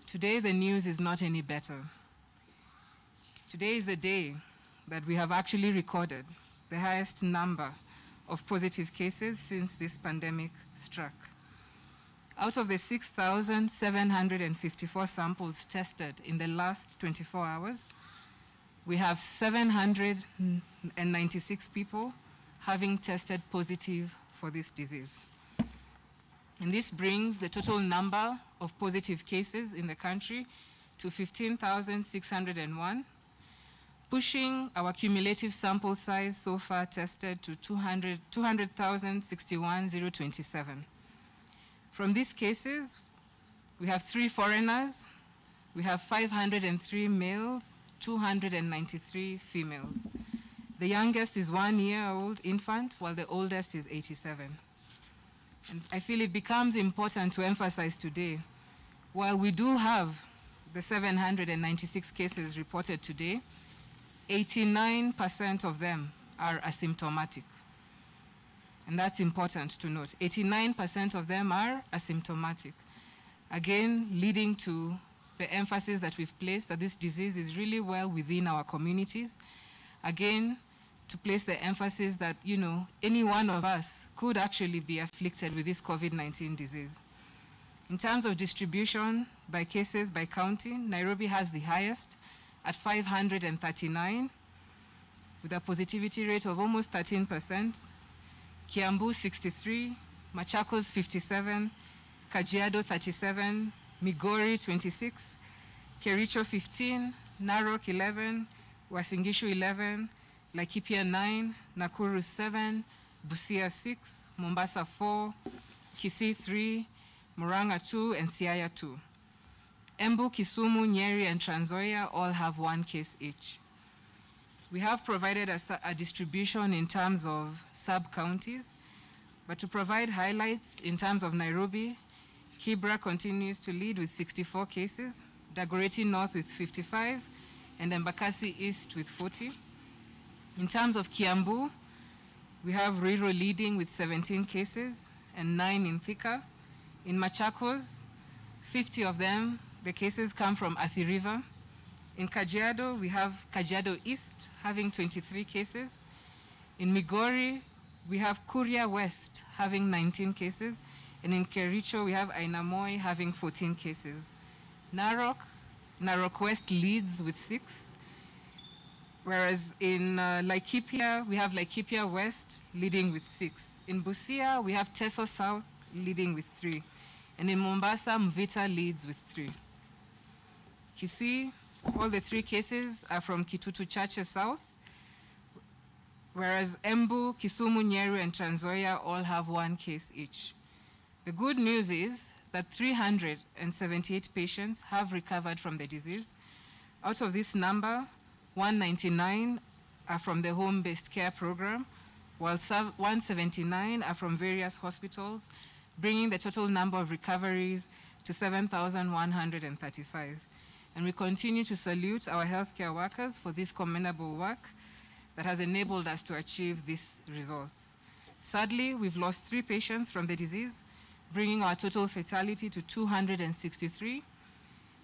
Today the news is not any better. Today is the day that we have actually recorded the highest number of positive cases since this pandemic struck. Out of the 6,754 samples tested in the last 24 hours, we have 796 people having tested positive for this disease. And this brings the total number of positive cases in the country to 15,601, pushing our cumulative sample size so far tested to 200,061,027. From these cases, we have 3 foreigners, we have 503 males, 293 females. The youngest is 1-year-old infant, while the oldest is 87. And I feel it becomes important to emphasize today, while we do have the 796 cases reported today, 89% of them are asymptomatic. And that's important to note. 89% of them are asymptomatic. Again, leading to the emphasis that we've placed that this disease is really well within our communities. Again, to place the emphasis that, any one of us could actually be afflicted with this COVID-19 disease. In terms of distribution by cases by county, Nairobi has the highest at 539 with a positivity rate of almost 13%. Kiambu 63, Machakos 57, Kajiado 37, Migori 26, Kericho 15, Narok 11, Uasin-Gishu 11, Laikipia 9, Nakuru 7, Busia 6, Mombasa 4, Kisii 3, Murang'a 2, and Siaya 2. Embu, Kisumu, Nyeri, and Trans Nzoia all have 1 case each. We have provided a distribution in terms of sub-counties, but to provide highlights in terms of Nairobi, Kibra continues to lead with 64 cases, Dagoretti North with 55, and Embakasi East with 40. In terms of Kiambu, we have Ruiru leading with 17 cases and 9 in Thika. In Machakos, 50 of them, the cases come from Athi River. In Kajiado, we have Kajiado East having 23 cases. In Migori, we have Kuria West having 19 cases. And in Kericho, we have Ainamoi having 14 cases. Narok West leads with 6. Whereas in Laikipia, we have Laikipia West leading with 6. In Busia, we have Teso South leading with 3. And in Mombasa, Mvita leads with 3. Kisii, all the 3 cases are from Kitutu Chache South, whereas Embu, Kisumu, Nyeri, and Trans Nzoia all have 1 case each. The good news is that 378 patients have recovered from the disease. Out of this number, 199 are from the home-based care program, while 179 are from various hospitals, bringing the total number of recoveries to 7,135. And we continue to salute our healthcare workers for this commendable work that has enabled us to achieve these results. Sadly, we've lost 3 patients from the disease, bringing our total fatality to 263.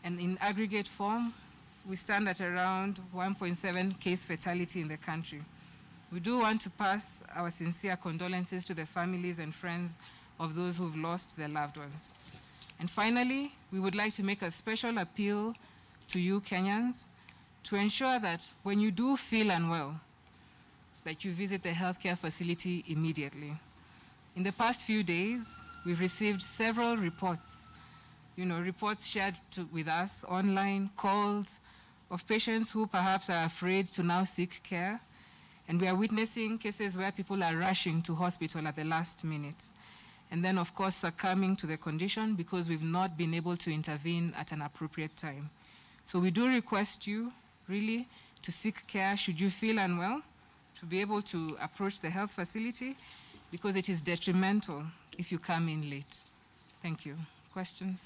And in aggregate form, we stand at around 1.7 case fatality in the country. We do want to pass our sincere condolences to the families and friends of those who've lost their loved ones. And finally, we would like to make a special appeal to you Kenyans to ensure that when you do feel unwell, that you visit the healthcare facility immediately. In the past few days, we've received several reports, reports shared with us online, calls of patients who perhaps are afraid to now seek care. And we are witnessing cases where people are rushing to hospital at the last minute. And then, of course, succumbing to the condition because we've not been able to intervene at an appropriate time. So we do request you, really, to seek care should you feel unwell, to be able to approach the health facility, because it is detrimental if you come in late. Thank you. Questions?